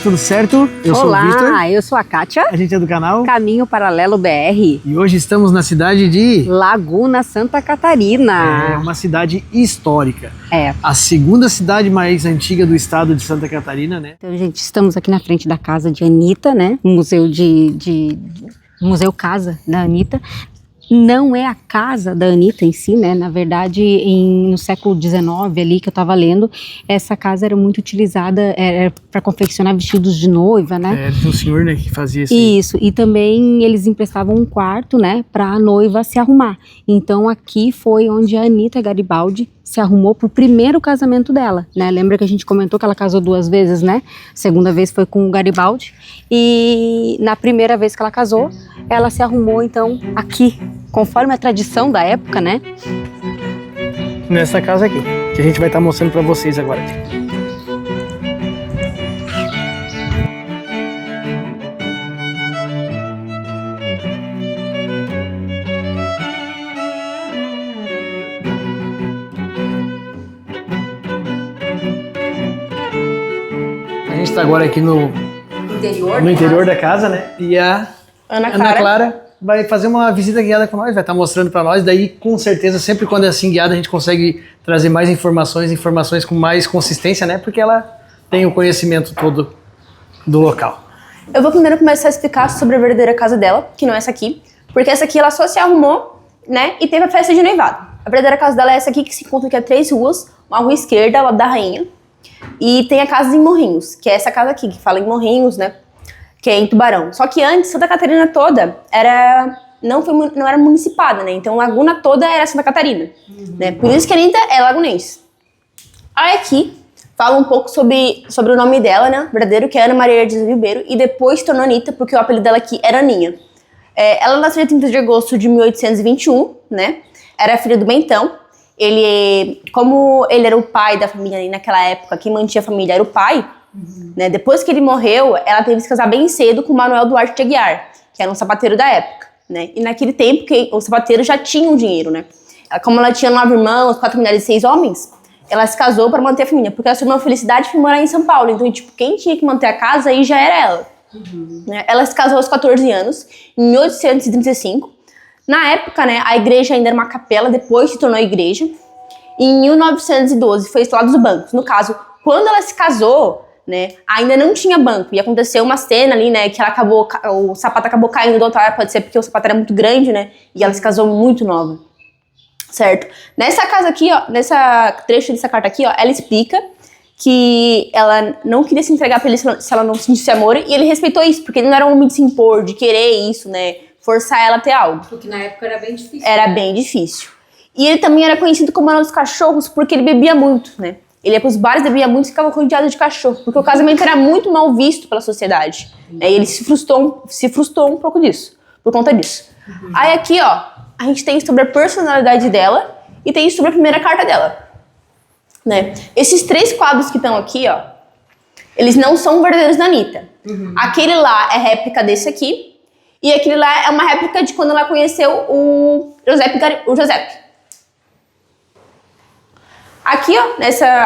tudo certo? Eu sou o Victor. Olá, eu sou a Kátia. A gente é do canal Caminho Paralelo BR. e hoje estamos na cidade de Laguna, Santa Catarina. É uma cidade histórica. É. A segunda cidade mais antiga do estado de Santa Catarina, né? Então, gente, estamos aqui na frente da casa de Anitta, né? Museu Museu Casa da Anitta. Não é a casa da Anitta em si, né? Na verdade, no século XIX ali que eu tava lendo, essa casa era muito utilizada para confeccionar vestidos de noiva, né? Tinha um senhor, né, que fazia isso. Isso, e também eles emprestavam um quarto, né, para a noiva se arrumar. Então aqui foi onde a Anitta Garibaldi se arrumou pro primeiro casamento dela, né? Lembra que a gente comentou que ela casou 2 vezes, né? A segunda vez foi com o Garibaldi e na primeira vez que ela casou, ela se arrumou então aqui, conforme a tradição da época, né? Nessa casa aqui, que a gente vai estar mostrando para vocês agora. A gente está agora aqui no interior da casa, né? E a Ana Clara vai fazer uma visita guiada com nós, vai estar mostrando para nós. Daí, com certeza, sempre quando é assim guiada, a gente consegue trazer mais informações com mais consistência, né? Porque ela tem o conhecimento todo do local. Eu vou primeiro começar a explicar sobre a verdadeira casa dela, que não é essa aqui. Porque essa aqui ela só se arrumou, né? E teve a festa de noivado. A verdadeira casa dela é essa aqui, que se encontra aqui a 3 ruas. Uma rua esquerda, lá da Rainha. E tem a casa em Morrinhos, que é essa casa aqui, que fala em Morrinhos, né? Que é em Tubarão. Só que antes, Santa Catarina toda não era municipada, né? Então, Laguna toda era Santa Catarina, né? Por isso que a Anitta é lagunense. Aí aqui, fala um pouco sobre o nome dela, né? Verdadeiro, que é Ana Maria de Ribeiro. E depois se tornou Anitta, porque o apelido dela aqui era Aninha. Ela nasceu dia 30 de agosto de 1821, né? Era filha do Bentão. Como ele era o pai da família, e naquela época, quem mantinha a família era o pai, né? Depois que ele morreu, ela teve que se casar bem cedo com Manuel Duarte de Aguiar, que era um sapateiro da época, né? E naquele tempo, os sapateiros já tinham dinheiro, né? Como ela tinha 9 irmãos, 4 mulheres e 6 homens, ela se casou para manter a família, porque a sua irmã Felicidade foi morar em São Paulo. Então, tipo, quem tinha que manter a casa aí já era ela. Né? Ela se casou aos 14 anos, em 1835. Na época, né, a igreja ainda era uma capela, depois se tornou igreja. E em 1912 foi instalado os bancos. No caso, quando ela se casou, né, ainda não tinha banco. E aconteceu uma cena ali, né, que o sapato acabou caindo do altar. Pode ser porque o sapato era muito grande, né, e ela se casou muito nova. Certo? Nessa casa aqui, ó, nessa trecho dessa carta aqui, ó, ela explica que ela não queria se entregar pra ele se ela não sentisse amor. E ele respeitou isso, porque ele não era um homem de se impor, de querer isso, né, forçar ela a ter algo. Porque na época era bem difícil. Era bem difícil. E ele também era conhecido como Manuel dos Cachorros porque ele bebia muito, né? Ele ia pros bares, bebia muito e ficava rodeado de cachorro. Porque o casamento era muito mal visto pela sociedade. Né? E ele se frustrou um pouco disso, por conta disso. Aí aqui, ó, a gente tem sobre a personalidade dela e tem sobre a primeira carta dela. Né? Esses 3 quadros que estão aqui, ó, eles não são verdadeiros da Anitta. Aquele lá é réplica desse aqui. E aquele lá é uma réplica de quando ela conheceu o Giuseppe. Aqui, ó,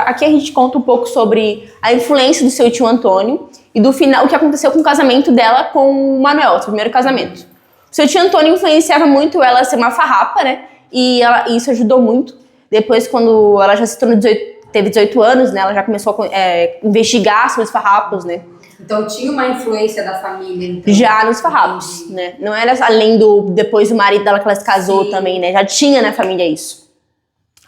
aqui a gente conta um pouco sobre a influência do seu tio Antônio e do final, o que aconteceu com o casamento dela com o Manuel, seu primeiro casamento. O seu tio Antônio influenciava muito ela a ser uma farrapa, né? E isso ajudou muito. Depois, quando ela já se tornou teve 18 anos, né? Ela já começou a investigar sobre os farrapos, né? Então tinha uma influência da família, então. Já nos farrapos, né? Não era além depois do marido dela que ela se casou. Sim. Também, né? Já tinha na família isso.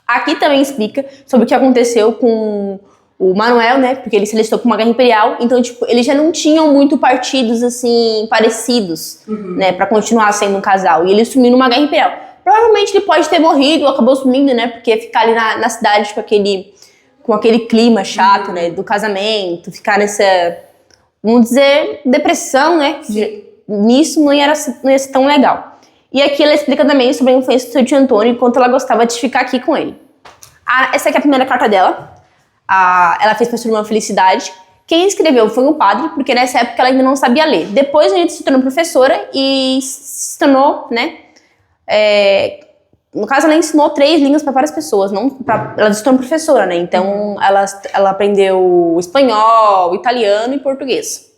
Aqui também explica sobre o que aconteceu com o Manuel, né? Porque ele se alistou com uma guerra imperial. Então, tipo, eles já não tinham muito partidos, assim, parecidos, né? Pra continuar sendo um casal. E ele sumiu numa guerra imperial. Provavelmente ele pode ter morrido, acabou sumindo, né? Porque ficar ali na cidade com aquele clima chato, né? Do casamento, ficar nessa, vamos dizer, depressão, né? Nisso não ia ser tão legal. E aqui ela explica também sobre a influência do seu tio Antônio e quanto ela gostava de ficar aqui com ele. Essa aqui é a primeira carta dela. Ela fez para sua irmã Felicidade. Quem escreveu foi um padre, porque nessa época ela ainda não sabia ler. Depois a gente se tornou professora e se tornou, né, No caso, ela ensinou 3 línguas para várias pessoas. Ela se tornou professora, né? Então, ela aprendeu espanhol, italiano e português.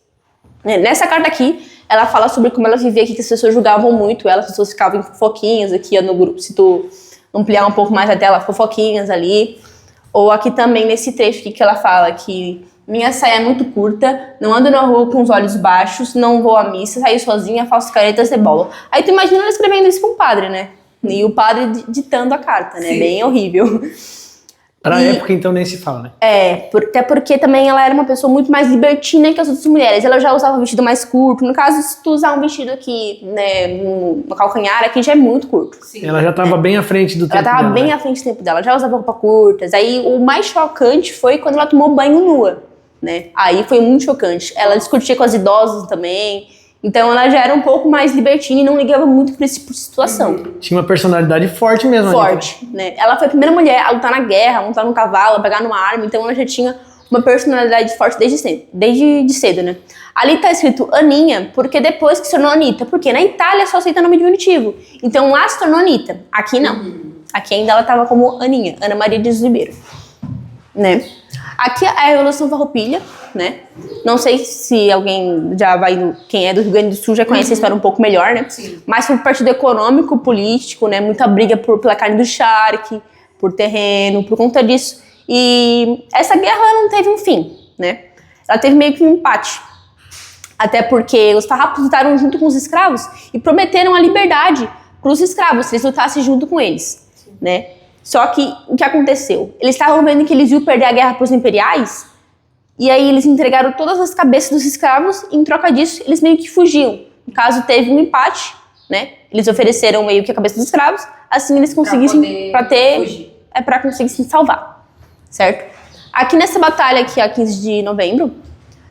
Nessa carta aqui, ela fala sobre como ela vivia aqui, que as pessoas julgavam muito ela, as pessoas ficavam em fofoquinhas aqui no grupo. Se tu ampliar um pouco mais a tela, fofoquinhas ali. Ou aqui também, nesse trecho aqui que ela fala que minha saia é muito curta, não ando na rua com os olhos baixos, não vou à missa, saio sozinha, faço caretas de bola. Aí tu imagina ela escrevendo isso pra um padre, né? E o padre ditando a carta, né? Sim. Bem horrível. Pra época, então, nem se fala, né? Até porque também ela era uma pessoa muito mais libertina que as outras mulheres. Ela já usava um vestido mais curto. No caso, se tu usar um vestido aqui, né, no calcanhar, aqui já é muito curto. Sim. Ela já tava bem à frente do tempo dela. Ela tava bem à frente do tempo dela. Já usava roupa curtas. Aí, o mais chocante foi quando ela tomou banho nua, né? Aí foi muito chocante. Ela discutia com as idosas também. Então ela já era um pouco mais libertina e não ligava muito por esse tipo de situação. Tinha uma personalidade forte mesmo. Forte, né? Ela foi a primeira mulher a lutar na guerra, a montar num cavalo, a pegar numa arma. Então ela já tinha uma personalidade forte desde cedo, né? Ali tá escrito Aninha, porque depois que se tornou Anitta. Porque na Itália só aceita nome diminutivo. Então lá se tornou Anitta. Aqui não. Aqui ainda ela tava como Aninha, Ana Maria de Ribeiro, né? Aqui a Revolução Farroupilha, né? Não sei se alguém já quem é do Rio Grande do Sul já conhece a história um pouco melhor, né? Sim. Mas foi partido econômico, político, né? Muita briga pela carne do charque, por terreno, por conta disso. E essa guerra não teve um fim, né? Ela teve meio que um empate. Até porque os farrapos lutaram junto com os escravos e prometeram a liberdade para os escravos, se eles lutassem junto com eles, né? Só que, o que aconteceu? Eles estavam vendo que eles iam perder a guerra para os imperiais, e aí eles entregaram todas as cabeças dos escravos, e em troca disso, eles meio que fugiam. No caso, teve um empate, né? Eles ofereceram meio que a cabeça dos escravos, assim eles conseguissem, para conseguir se salvar, certo? Aqui nessa batalha aqui, a 15 de novembro,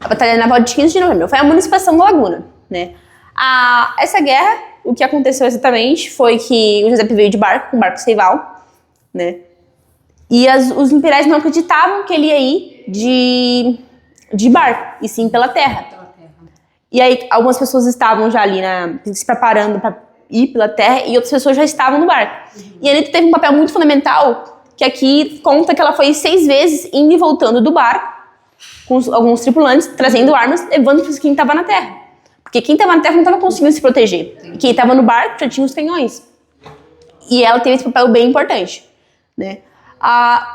a batalha naval de 15 de novembro, foi a emancipação da Laguna, né? Essa guerra, o que aconteceu exatamente foi que o José veio de barco, com um barco Seival, né? E os imperiais não acreditavam que ele ia ir de barco, e sim pela terra. E aí algumas pessoas estavam já ali se preparando para ir pela terra e outras pessoas já estavam no barco. E a Anitta teve um papel muito fundamental, que aqui conta que ela foi 6 vezes indo e voltando do barco com alguns tripulantes, trazendo armas, levando para quem estava na terra. Porque quem estava na terra não estava conseguindo se proteger. E quem estava no barco já tinha os canhões. E ela teve esse papel bem importante, né?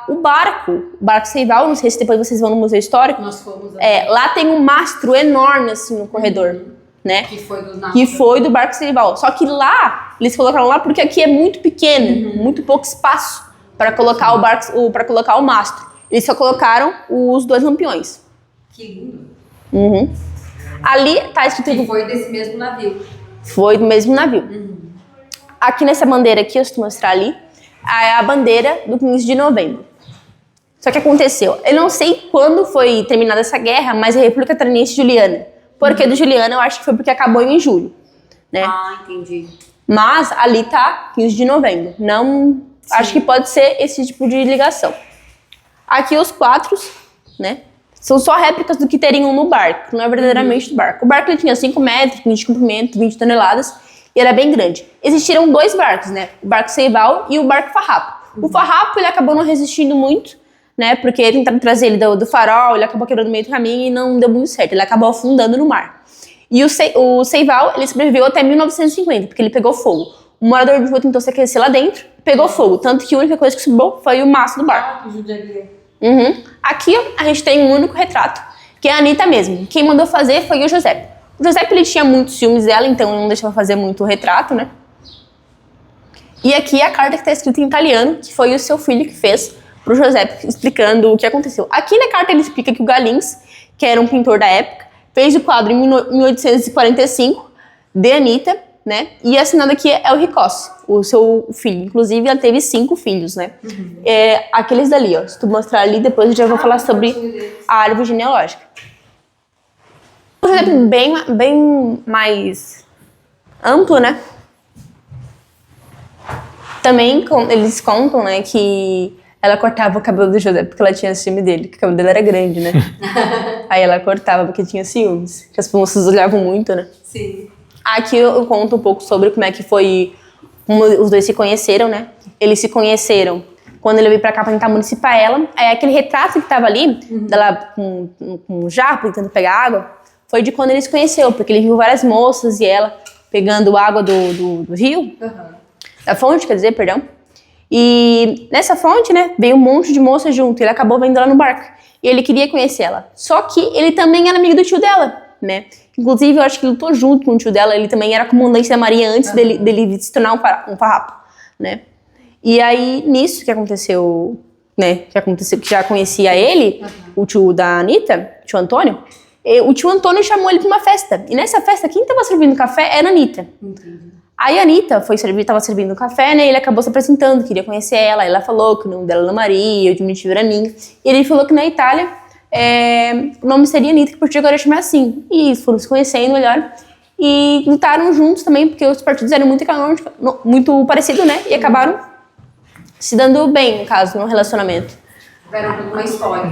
O barco Seival, não sei se depois vocês vão no Museu Histórico. Nós fomos. Lá tem um mastro enorme assim no corredor, né? Que foi do barco Seival. Só que lá, eles colocaram lá porque aqui é muito pequeno, muito pouco espaço para colocar o barco, para colocar o mastro. Eles só colocaram os 2 lampiões. Que lindo. Ali tá escrito... E foi desse mesmo navio. Foi do mesmo navio. Aqui nessa bandeira aqui, eu vou te mostrar ali, é a bandeira do 15 de novembro. Só que aconteceu, eu não sei quando foi terminada essa guerra, mas a República Ateniense Juliana. Porque do Juliana eu acho que foi porque acabou em julho, né? Entendi. Mas ali tá 15 de novembro. Não, acho que pode ser esse tipo de ligação. Aqui os 4, né? São só réplicas do que teriam no barco, não é verdadeiramente do barco. O barco ele tinha 5 metros, 20 de comprimento, 20 toneladas, e era bem grande. Existiram 2 barcos, né? O barco Seival e o barco Farrapo. O Farrapo, ele acabou não resistindo muito, né? Porque tentaram trazer ele do farol, ele acabou quebrando no meio do caminho e não deu muito certo. Ele acabou afundando no mar. E o Seival, ele sobreviveu até 1950, porque ele pegou fogo. O morador de rua tentou se aquecer lá dentro, pegou fogo. Tanto que a única coisa que sobrou foi o mastro do barco. Aqui a gente tem um único retrato, que é a Anitta mesmo. Quem mandou fazer foi o José. O José, ele tinha muitos ciúmes dela, então não deixava fazer muito retrato, né? E aqui a carta que está escrita em italiano, que foi o seu filho que fez pro José, explicando o que aconteceu. Aqui na carta ele explica que o Galins, que era um pintor da época, fez o quadro em 1845 de Anitta, né? E assinado aqui é o Ricossi, o seu filho. Inclusive, ela teve 5 filhos, né? Aqueles dali, ó. Se tu mostrar ali, depois eu já vou falar sobre a árvore genealógica. Um exemplo bem mais amplo, né? Também eles contam, né, que ela cortava o cabelo do José porque ela tinha ciúme dele, que o cabelo dele era grande, né? Aí ela cortava porque tinha ciúmes, que as moças olhavam muito, né? Sim. Aqui eu conto um pouco sobre como é que foi, como os dois se conheceram, né? eles se conheceram quando ele veio pra cá pra tentar municipar ela. Aí aquele retrato que tava ali, dela com um jarro tentando pegar água, foi de quando ele se conheceu, porque ele viu várias moças e ela pegando água do rio, da fonte, quer dizer, perdão. E nessa fonte, né, veio um monte de moças junto, e ele acabou vendo ela no barco. E ele queria conhecer ela. Só que ele também era amigo do tio dela, né? Inclusive, eu acho que ele lutou junto com o tio dela, ele também era comandante da marinha antes dele se tornar um farrapo, né? E aí, nisso que aconteceu, né, que já conhecia ele, o tio da Anitta, o tio Antônio, o tio Antônio chamou ele pra uma festa. E nessa festa, quem tava servindo café era a Anitta. Aí a Anitta tava servindo café, né, e ele acabou se apresentando, queria conhecer ela. Ela falou que o nome dela era Maria, o diminutivo era Aninha. E ele falou que na Itália, o nome seria Anitta, que por agora ia chamar assim. E foram se conhecendo melhor. E lutaram juntos também, porque os partidos eram muito parecidos, né, e acabaram se dando bem, no caso, no relacionamento.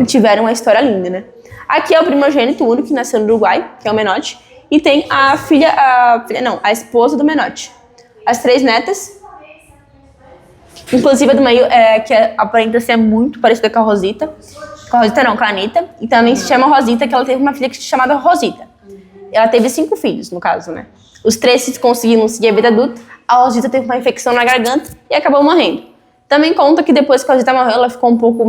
Tiveram uma história linda, né? Aqui é o primogênito único que nasceu no Uruguai, que é o Menotti. E tem a esposa do Menotti. As 3 netas. Inclusive a do meio, que aparenta ser muito parecida com a Rosita. Com a Rosita não, com a Anitta. E também se chama Rosita, que ela teve uma filha chamada Rosita. Ela teve 5 filhos, no caso, né? Os 3 conseguiram seguir a vida adulta. A Rosita teve uma infecção na garganta e acabou morrendo. Também conta que depois que a Rosita morreu, ela ficou um pouco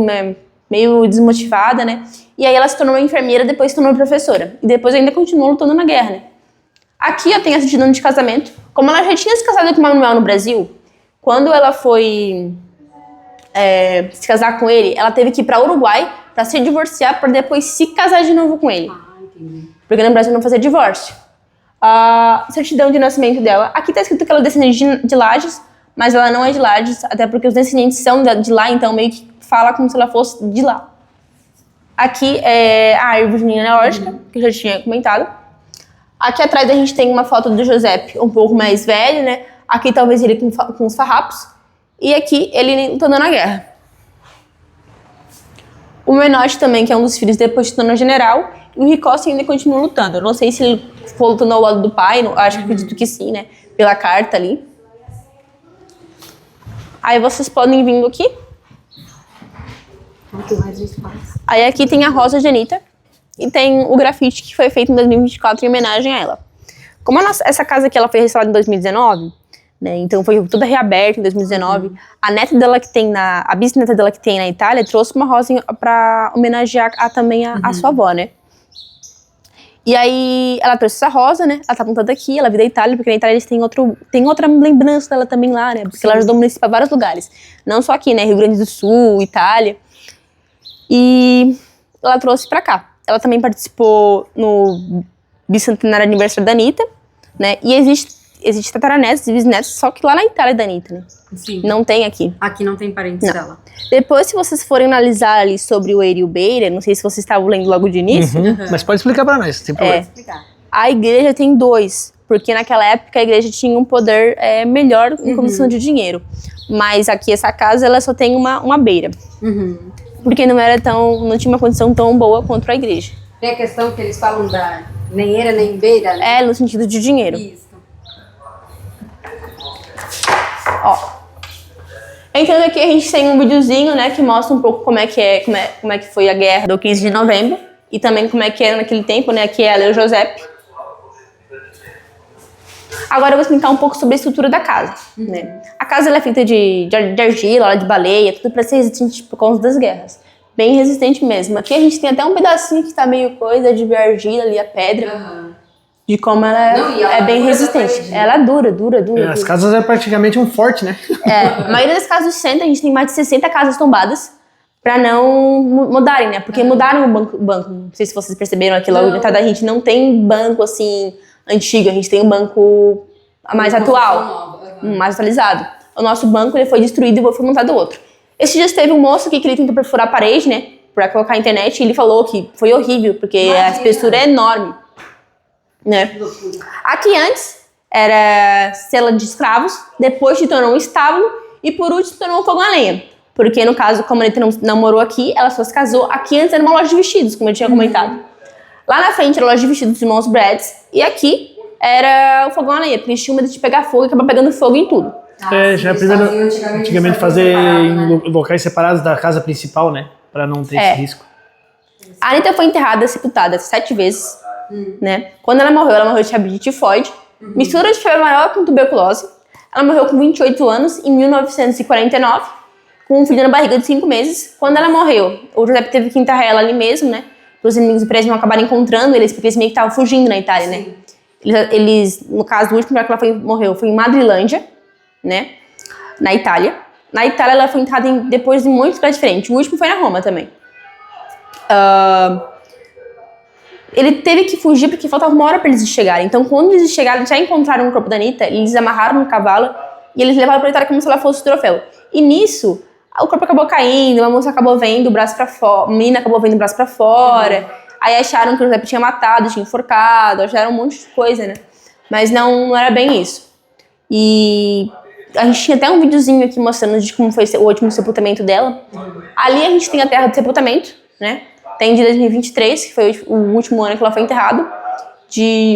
meio desmotivada, né? E aí ela se tornou uma enfermeira, depois se tornou professora. E depois ainda continuou lutando na guerra, né? Aqui eu tenho a certidão de casamento. Como ela já tinha se casado com o Manuel no Brasil, quando ela foi se casar com ele, ela teve que ir para Uruguai para se divorciar, para depois se casar de novo com ele. Porque no Brasil não fazia divórcio. A certidão de nascimento dela, aqui tá escrito que ela é descendente de Lages, mas ela não é de Lages, até porque os descendentes são de lá, então meio que fala como se ela fosse de lá. Aqui é a árvore genealógica, que eu já tinha comentado. Aqui atrás a gente tem uma foto do Giuseppe, um pouco mais velho, né? Aqui talvez ele com os farrapos. E aqui ele lutando na guerra. O Menotti também, que é um dos filhos, depois se tornou general. E o Ricosta ainda continua lutando. Eu não sei se ele ficou lutando ao lado do pai, acho que acredito que sim, né? Pela carta ali. Aí vocês podem vir aqui. Aí aqui tem a Rosa de Anitta e tem o grafite que foi feito em 2024 em homenagem a ela. Como essa casa aqui ela foi restaurada em 2019, né, então foi toda reaberta em 2019, a neta dela que tem a bisneta dela que tem na Itália trouxe uma rosa para homenagear também a sua avó, né? E aí ela trouxe essa rosa, né? Ela tá apontada aqui, ela veio da Itália, porque na Itália eles têm outra lembrança dela também lá, né? Porque ela ajudou a municipar vários lugares. Não só aqui, né? Rio Grande do Sul, Itália. E ela trouxe pra cá. Ela também participou no bicentenário aniversário da Anitta, né? E existe tataranetos e bisnetos, só que lá na Itália da Anitta, né? Sim. Não tem aqui. Aqui não tem parentes dela. Depois, se vocês forem analisar ali sobre o Eire e o Beira, não sei se vocês estavam lendo logo de início. Mas pode explicar pra nós, sem problema. A igreja tem 2, porque naquela época a igreja tinha um poder melhor em condição de dinheiro. Mas aqui, essa casa, ela só tem uma beira. Porque não tinha uma condição tão boa quanto a igreja. Tem a questão que eles falam da nem era nem beira, né? No sentido de dinheiro. Isso. Ó. Então aqui a gente tem um videozinho, né, que mostra um pouco como é que foi a guerra do 15 de novembro. E também como é que era naquele tempo, né, aqui é ela e o Giuseppe. Agora eu vou explicar um pouco sobre a estrutura da casa, né? A casa ela é feita de argila, de baleia, tudo para ser resistente por conta das guerras. Bem resistente mesmo. Aqui a gente tem até um pedacinho que tá meio coisa de argila ali, a pedra. De como ela é bem resistente. Ela é dura. As casas é praticamente um forte, né? A maioria das casas do centro, a gente tem mais de 60 casas tombadas pra não mudarem, né? Porque mudaram o banco. Não sei se vocês perceberam aqui logo de entrada, a gente não tem banco assim antigo, a gente tem um banco mais atual, mais atualizado. O nosso banco ele foi destruído e foi montado outro. Esses dias teve um moço aqui que ele tentou perfurar a parede, né? Pra colocar a internet, e ele falou que foi horrível, porque a espessura é enorme, né? Aqui antes era cela de escravos, depois se tornou um estábulo e por último se tornou um fogão a lenha. Porque no caso, como ele não morou aqui, ela só se casou. Aqui antes era uma loja de vestidos, como eu tinha comentado. Lá na frente era a loja de vestidos dos irmãos Brads. E aqui era o fogão a lenha, porque eles tinham medo de pegar fogo e acabar pegando fogo em tudo. Já primeiro, antigamente fazer em locais separados da casa principal, né? Pra não ter esse risco. A Anitta foi enterrada, sepultada 7 vezes, né? Quando ela morreu de tifoide, mistura de febre amarela com tuberculose. Ela morreu com 28 anos, em 1949, com um filho na barriga de 5 meses. Quando ela morreu, o Giuseppe teve que enterrar ela ali mesmo, né? Os inimigos do prédio não acabaram encontrando eles, porque eles meio que estavam fugindo na Itália, né? Eles, no caso, o último lugar que ela morreu foi em Madrilândia, né? Na Itália. Na Itália, ela foi enterrada depois de muitos lugares diferentes. O último foi na Roma também. Ele teve que fugir porque faltava 1 hora para eles chegarem. Então, quando eles chegaram, já encontraram o corpo da Anitta, eles amarraram no cavalo e eles levaram para a Itália como se ela fosse o troféu. E nisso, o corpo acabou caindo, uma moça acabou vendo o braço para fora, a menina acabou vendo o braço para fora. Aí acharam que o Giuseppe tinha matado, tinha enforcado, acharam um monte de coisa, né? Mas não era bem isso. E a gente tinha até um videozinho aqui mostrando de como foi o último sepultamento dela. Ali a gente tem a terra de sepultamento, né? Tem de 2023, que foi o último ano que ela foi enterrada.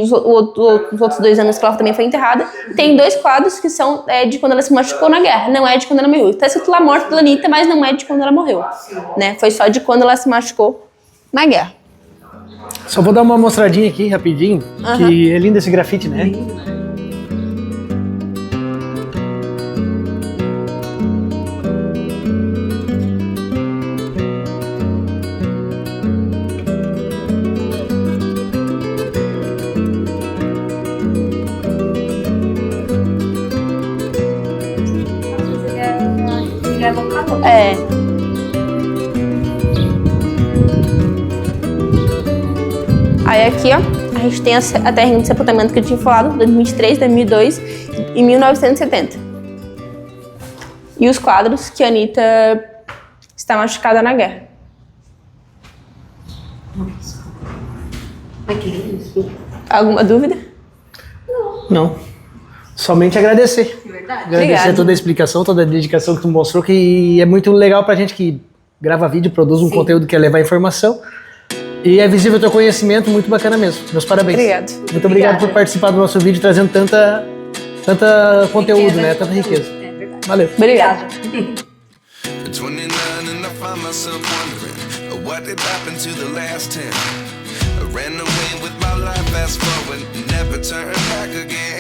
Os outros 2 anos que ela também foi enterrada. Tem 2 quadros que são de quando ela se machucou na guerra, não é de quando ela morreu. Está escrito lá morte da Anitta, mas não é de quando ela morreu, né? Foi só de quando ela se machucou na guerra. Só vou dar uma mostradinha aqui rapidinho, que é lindo esse grafite, né? Aí aqui, ó, a gente tem a terrinha de sepultamento que eu tinha falado, 2023, 2002 e 1970. E os quadros que a Anitta está machucada na guerra. Ai, que lindo. Alguma dúvida? Não. Somente agradecer. Verdade. Agradecer Obrigada. toda a explicação, toda a dedicação que tu mostrou, que é muito legal pra gente que grava vídeo, produz um conteúdo que quer levar informação. E é visível o teu conhecimento, muito bacana mesmo. Meus parabéns. Obrigado. Muito obrigado por participar do nosso vídeo, trazendo tanta conteúdo, né? Tanta riqueza. É verdade. Valeu. Obrigada. 29 and I find myself wondering what did happen to the last 10. I ran away with my life, fast forward, never turn back again.